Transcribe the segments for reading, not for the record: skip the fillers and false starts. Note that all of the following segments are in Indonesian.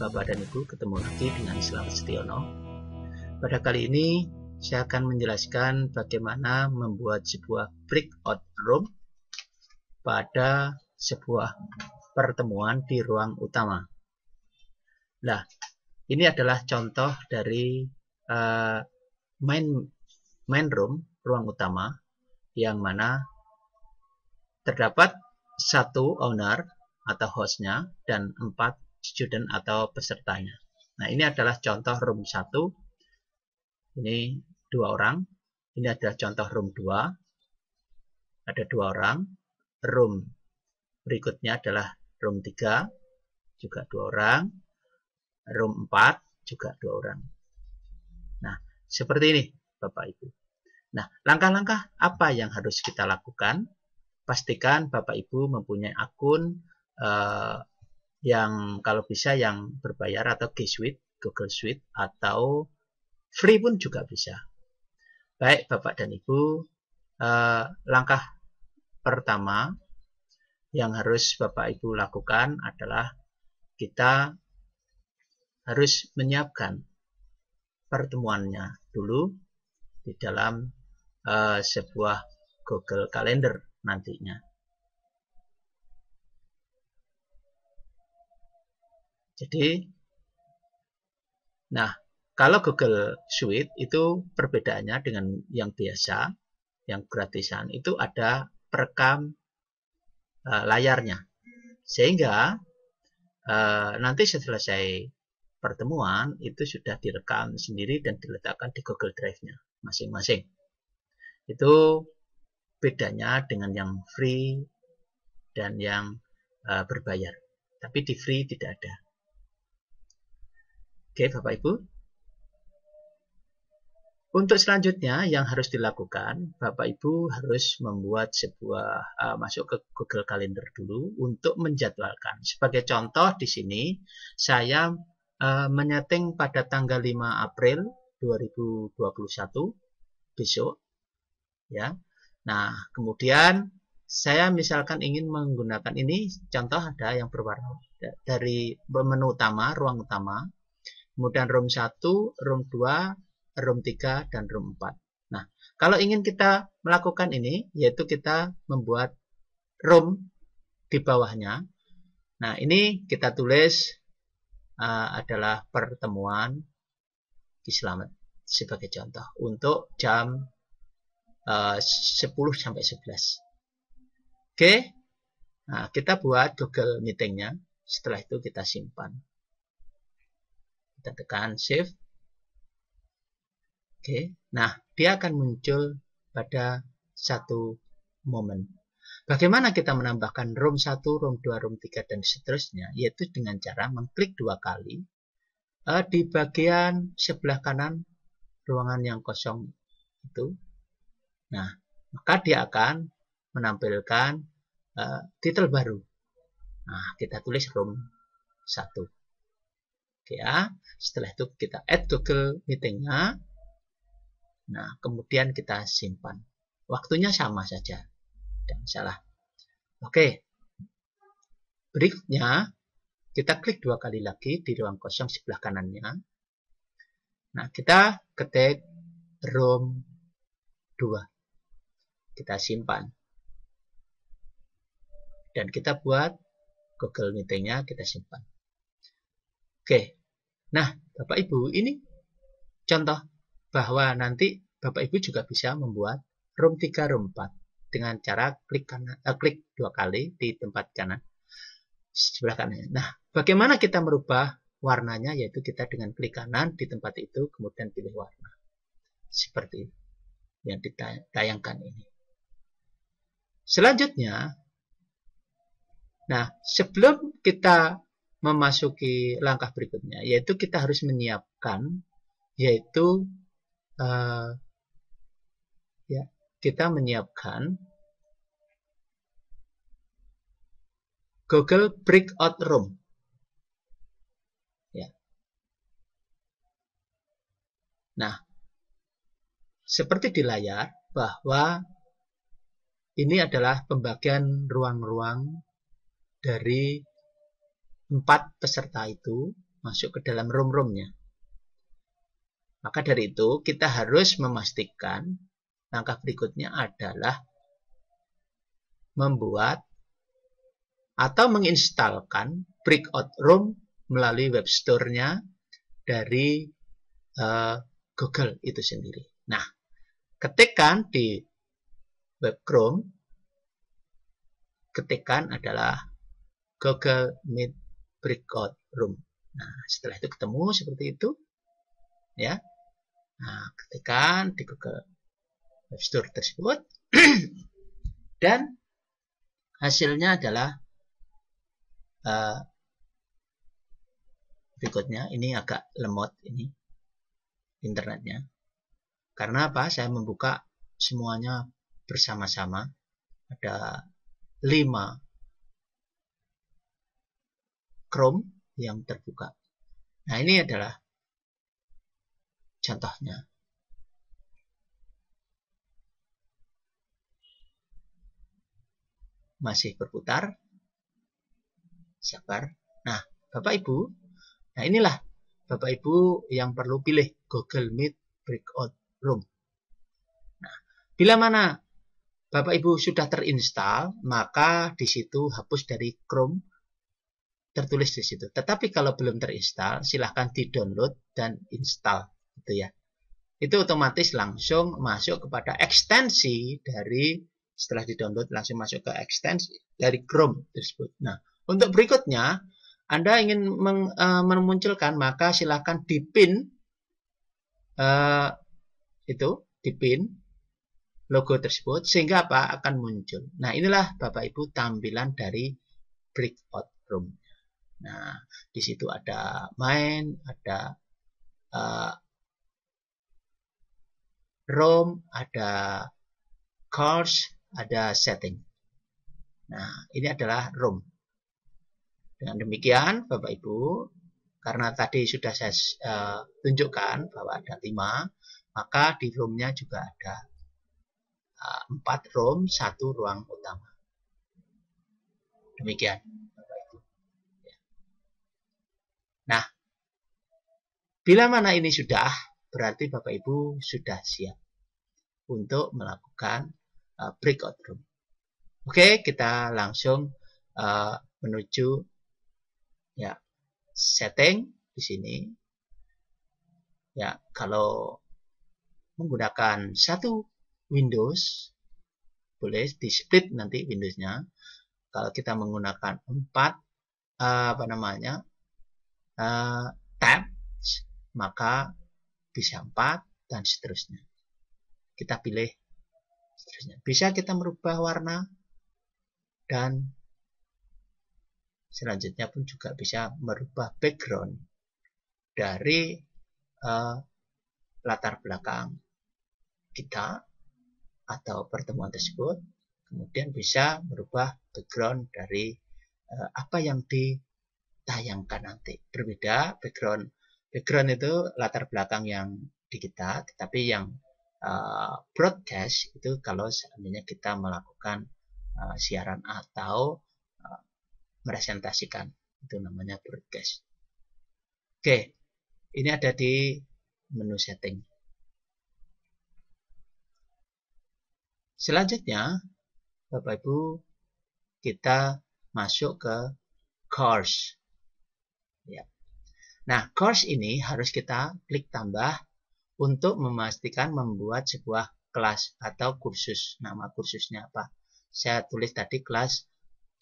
Bapak dan Ibu, ketemu lagi dengan Slamet Setiono. Pada kali ini saya akan menjelaskan bagaimana membuat sebuah breakout room pada sebuah pertemuan di ruang utama. Nah, ini adalah contoh dari main room, ruang utama, yang mana terdapat satu owner atau hostnya dan 4 student atau pesertanya. Nah, ini adalah contoh room 1. Ini 2 orang. Ini adalah contoh room 2. Ada 2 orang. Room berikutnya adalah room 3. Juga 2 orang. Room 4 juga 2 orang. Nah, seperti ini Bapak Ibu. Nah, langkah-langkah apa yang harus kita lakukan? Pastikan Bapak Ibu mempunyai akun yang kalau bisa yang berbayar atau G Suite, Google Suite, atau free pun juga bisa. Baik Bapak dan Ibu, langkah pertama yang harus Bapak Ibu lakukan adalah kita harus menyiapkan pertemuannya dulu di dalam sebuah Google Calendar nantinya. Jadi, nah, kalau Google Suite itu perbedaannya dengan yang biasa, yang gratisan, itu ada perekam layarnya. Sehingga nanti setelah selesai pertemuan, itu sudah direkam sendiri dan diletakkan di Google Drive-nya masing-masing. Itu bedanya dengan yang free dan yang berbayar. Tapi di free tidak ada. Oke, Bapak Ibu. Untuk selanjutnya yang harus dilakukan, Bapak Ibu harus membuat sebuah masuk ke Google Calendar dulu untuk menjadwalkan. Sebagai contoh di sini saya menyeting pada tanggal 5 April 2021 besok, ya. Nah, kemudian saya misalkan ingin menggunakan ini, contoh ada yang berwarna dari menu utama, ruang utama. Kemudian room 1, room 2, room 3, dan room 4. Nah, kalau ingin kita melakukan ini, yaitu kita membuat room di bawahnya. Nah, ini kita tulis adalah pertemuan di Slamet sebagai contoh untuk jam 10 sampai 11. Oke. Nah, kita buat Google Meeting-nya. Setelah itu kita simpan. Kita tekan save. Oke. Nah, dia akan muncul pada satu momen. Bagaimana kita menambahkan room 1, room 2, room 3, dan seterusnya? Yaitu dengan cara mengklik 2 kali di bagian sebelah kanan ruangan yang kosong itu. Nah, maka dia akan menampilkan titel baru. Nah, kita tulis room 1. Oke ya, setelah itu kita add Google Meeting-nya. Nah, kemudian kita simpan. Waktunya sama saja, tidak salah. Oke, berikutnya kita klik 2 kali lagi di ruang kosong sebelah kanannya. Nah, kita ketik room 2. Kita simpan. Dan kita buat Google Meeting-nya, kita simpan. Oke, nah Bapak Ibu, ini contoh bahwa nanti Bapak Ibu juga bisa membuat room 3, room 4 dengan cara klik 2 kali di tempat kanan sebelah kanan. Nah, bagaimana kita merubah warnanya? Yaitu kita dengan klik kanan di tempat itu, kemudian pilih warna seperti yang ditayangkan ini. Selanjutnya, nah sebelum kita memasuki langkah berikutnya, yaitu kita harus menyiapkan, yaitu kita menyiapkan Google Breakout Room. Ya. Nah, seperti di layar bahwa ini adalah pembagian ruang-ruang dari 4 peserta itu, masuk ke dalam room-roomnya. Maka dari itu kita harus memastikan langkah berikutnya adalah membuat atau menginstalkan breakout room melalui web store-nya dari Google itu sendiri. Nah, ketikkan di web Chrome, ketikan adalah Google Meet Breakout Room. Nah, setelah itu ketemu seperti itu, ya. Nah, ketikkan di Google Web Store tersebut, dan hasilnya adalah berikutnya. Ini agak lemot ini internetnya. Karena apa? Saya membuka semuanya bersama-sama. Ada 5 Chrome yang terbuka. Nah, ini adalah contohnya. Masih berputar. Sabar. Nah, Bapak Ibu, nah inilah Bapak Ibu yang perlu pilih Google Meet Breakout Room. Nah, bila mana Bapak Ibu sudah terinstall, maka di situ hapus dari Chrome, tertulis di situ. Tetapi kalau belum terinstall, silahkan di-download dan install, gitu ya. Itu otomatis langsung masuk kepada ekstensi dari, setelah di-download langsung masuk ke ekstensi dari Chrome tersebut. Nah, untuk berikutnya, Anda ingin memunculkan, maka silahkan dipin dipin logo tersebut, sehingga apa? Akan muncul. Nah, inilah Bapak Ibu tampilan dari breakout room. Nah, di situ ada main, ada room, ada course, ada setting. Nah, ini adalah room. Dengan demikian, Bapak Ibu, karena tadi sudah saya tunjukkan bahwa ada 5, maka di roomnya juga ada 4 room, 1 ruang utama. Demikian, Bapak Ibu. Nah, bila mana ini sudah, berarti Bapak Ibu sudah siap untuk melakukan breakout room. Oke, kita langsung menuju ya setting di sini. Ya, kalau menggunakan 1 Windows, boleh di split nanti Windowsnya. Kalau kita menggunakan 4 tab, maka bisa 4 dan seterusnya. Kita pilih seterusnya. Bisa kita merubah warna, dan selanjutnya pun juga bisa merubah background dari latar belakang kita atau pertemuan tersebut. Kemudian bisa merubah background dari apa yang ditayangkan nanti. Berbeda background itu latar belakang yang di kita, tetapi yang broadcast itu kalau seandainya kita melakukan siaran atau meresentasikan, itu namanya broadcast. Oke, ini ada di menu setting. Selanjutnya, Bapak Ibu, kita masuk ke course. Ya. Nah, course ini harus kita klik tambah untuk memastikan membuat sebuah kelas atau kursus. Nama kursusnya apa? Saya tulis tadi kelas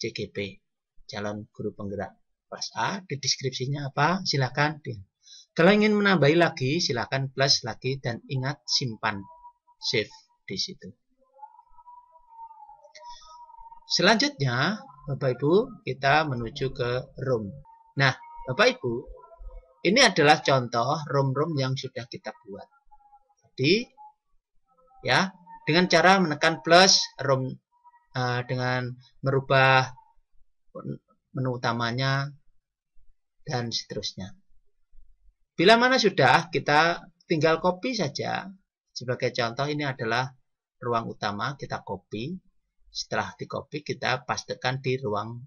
CGP, calon guru penggerak kelas A. Di deskripsinya apa? Silakan. Kalau ingin menambahi lagi, silakan plus lagi, dan ingat simpan, save di situ. Selanjutnya, Bapak Ibu, kita menuju ke room. Nah, Bapak Ibu, ini adalah contoh room-room yang sudah kita buat. Jadi, ya, dengan cara menekan plus room, dengan merubah menu utamanya, dan seterusnya. Bila mana sudah, kita tinggal copy saja. Sebagai contoh, ini adalah ruang utama, kita copy. Setelah di copy, kita pastekan di ruang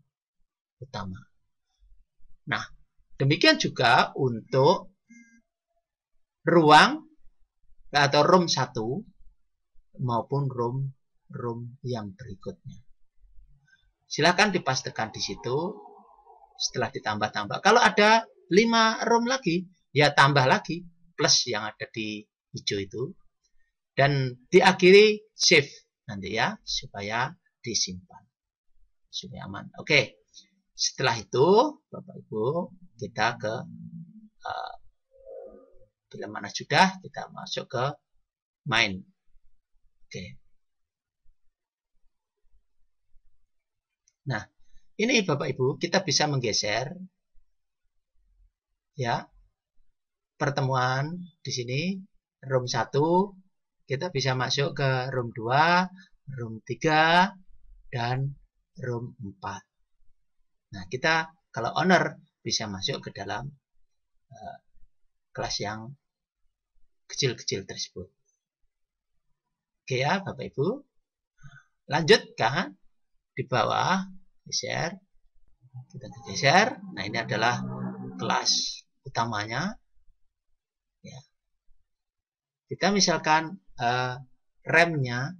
utama. Nah, Demikian juga untuk ruang atau room 1 maupun room yang berikutnya. Silakan dipastikan di situ setelah ditambah-tambah. Kalau ada 5 room lagi, ya tambah lagi plus yang ada di hijau itu. Dan diakhiri save nanti ya, supaya disimpan. Supaya aman. Oke. Setelah itu, Bapak Ibu, kita ke bila mana sudah, kita masuk ke main. Oke. Nah, ini Bapak Ibu, kita bisa menggeser ya pertemuan di sini room 1, kita bisa masuk ke room 2, room 3 dan room 4. Nah, kita kalau owner bisa masuk ke dalam kelas yang kecil-kecil tersebut. Oke ya, Bapak Ibu. Lanjutkan di bawah, geser. Kita geser. Nah, ini adalah kelas utamanya. Ya. Kita misalkan RAM-nya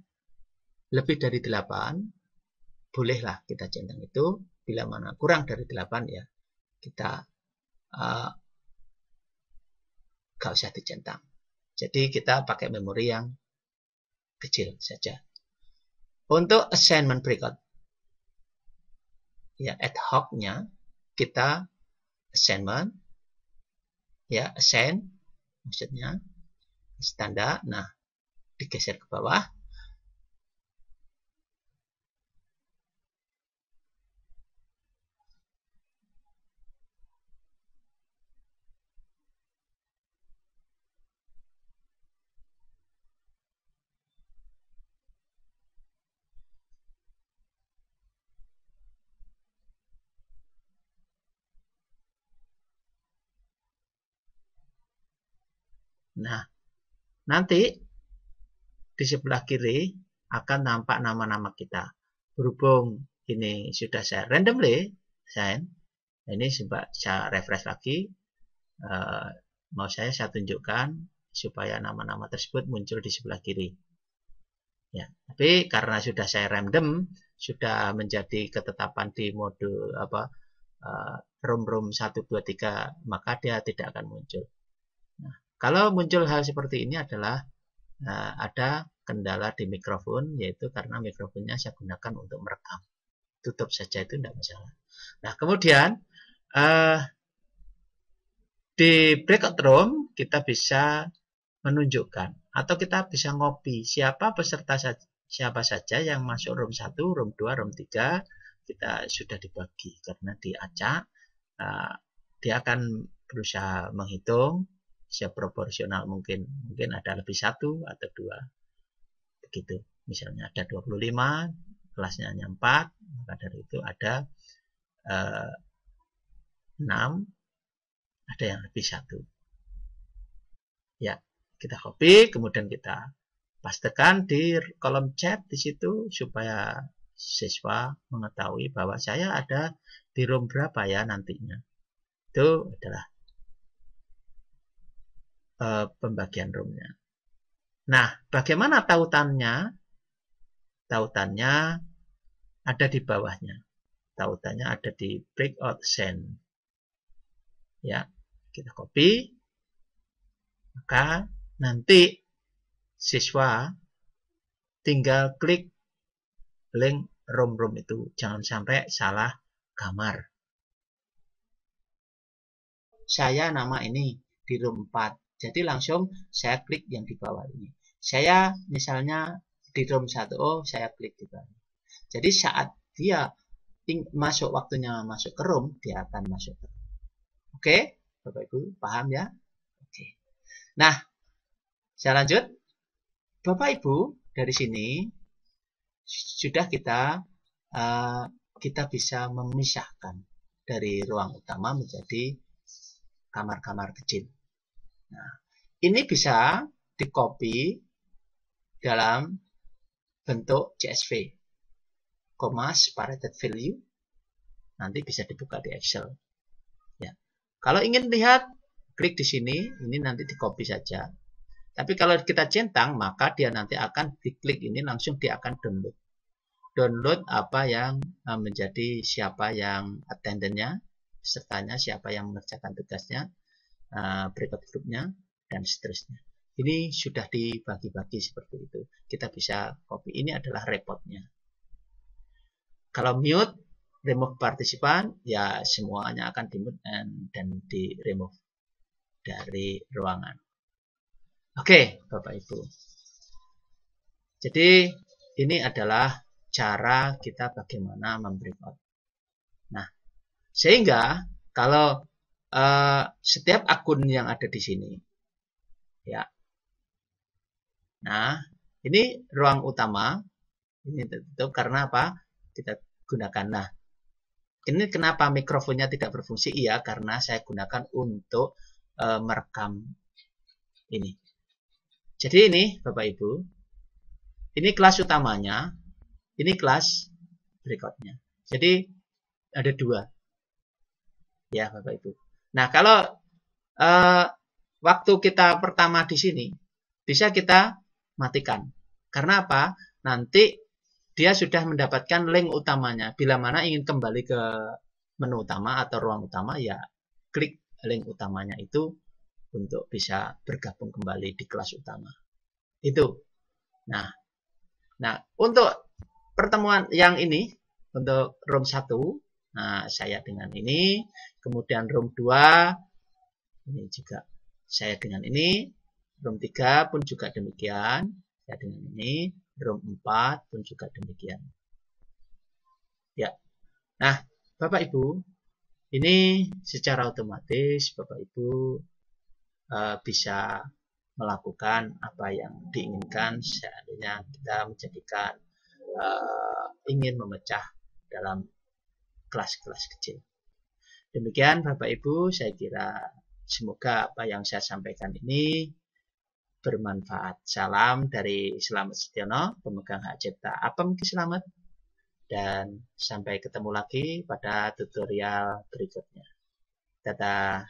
lebih dari 8, bolehlah kita centang itu. Bila mana kurang dari 8 ya, kita gak usah dicentang. Jadi kita pakai memori yang kecil saja. Untuk assignment berikut, ya ad hoc-nya kita assignment, ya assign, maksudnya standar. Nah, digeser ke bawah. Nah, nanti di sebelah kiri akan nampak nama-nama kita. Berhubung ini sudah saya randomly assign, ini saya refresh lagi. Mau saya tunjukkan supaya nama-nama tersebut muncul di sebelah kiri. Ya, tapi karena sudah saya random, sudah menjadi ketetapan di mode room 1, 2, 3, maka dia tidak akan muncul. Nah, kalau muncul hal seperti ini adalah ada kendala di mikrofon, yaitu karena mikrofonnya saya gunakan untuk merekam. Tutup saja itu tidak masalah. Nah, kemudian di breakout room kita bisa menunjukkan atau kita bisa ngopi siapa peserta siapa saja yang masuk room 1, room 2, room 3. Kita sudah dibagi karena di acak dia akan berusaha menghitung seproporsional mungkin ada lebih 1 atau 2 begitu. Misalnya ada 25, kelasnya hanya 4, maka dari itu ada 6, ada yang lebih 1. Ya, kita copy, kemudian kita pastekan di kolom chat di situ supaya siswa mengetahui bahwa saya ada di room berapa ya nantinya. Itu adalah pembagian roomnya. Nah, bagaimana tautannya? Tautannya ada di bawahnya. Tautannya ada di breakout send. Ya, kita copy. Maka nanti siswa tinggal klik link room itu. Jangan sampai salah kamar. Saya nama ini di room 4. Jadi langsung saya klik yang di bawah ini. Saya misalnya di room 1, saya klik di bawah. Jadi saat dia masuk waktunya masuk ke room, dia akan masuk ke room. Oke, Bapak Ibu paham ya? Oke. Nah, saya lanjut. Bapak Ibu dari sini sudah kita bisa memisahkan dari ruang utama menjadi kamar-kamar kecil. Nah, ini bisa di-copy dalam bentuk CSV, separated value, nanti bisa dibuka di Excel. Ya. Kalau ingin lihat, klik di sini, ini nanti di copy saja. Tapi kalau kita centang, maka dia nanti akan diklik ini, langsung dia akan download. Download apa yang menjadi siapa yang attendennya, pesertanya, siapa yang mengerjakan tugasnya, berikut grupnya, dan seterusnya. Ini sudah dibagi-bagi seperti itu. Kita bisa copy. Ini adalah reportnya. Kalau mute, remove partisipan, ya semuanya akan di-mute dan di-remove dari ruangan. Oke, Bapak Ibu. Jadi, ini adalah cara kita bagaimana membreakout. Nah, sehingga kalau setiap akun yang ada di sini, ya. Nah, ini ruang utama. Ini tertutup karena apa? Kita gunakan. Nah, ini kenapa mikrofonnya tidak berfungsi? Iya, karena saya gunakan untuk merekam ini. Jadi ini, Bapak Ibu, ini kelas utamanya, ini kelas berikutnya. Jadi ada dua, ya Bapak Ibu. Nah, kalau waktu kita pertama di sini, bisa kita matikan. Karena apa? Nanti dia sudah mendapatkan link utamanya. Bila mana ingin kembali ke menu utama atau ruang utama, ya klik link utamanya itu untuk bisa bergabung kembali di kelas utama. Itu. Nah, untuk pertemuan yang ini, untuk room 1, nah saya dengan ini, kemudian room 2, ini juga saya dengan ini, room 3 pun juga demikian, saya dengan ini, room 4 pun juga demikian. Ya. Nah, Bapak Ibu, ini secara otomatis Bapak Ibu bisa melakukan apa yang diinginkan seandainya kita menjadikan ingin memecah dalam kelas-kelas kecil. Demikian Bapak Ibu, saya kira semoga apa yang saya sampaikan ini bermanfaat. Salam dari Slamet Setiono, pemegang hak cipta Apem Ki Slamet, dan sampai ketemu lagi pada tutorial berikutnya. Dadah.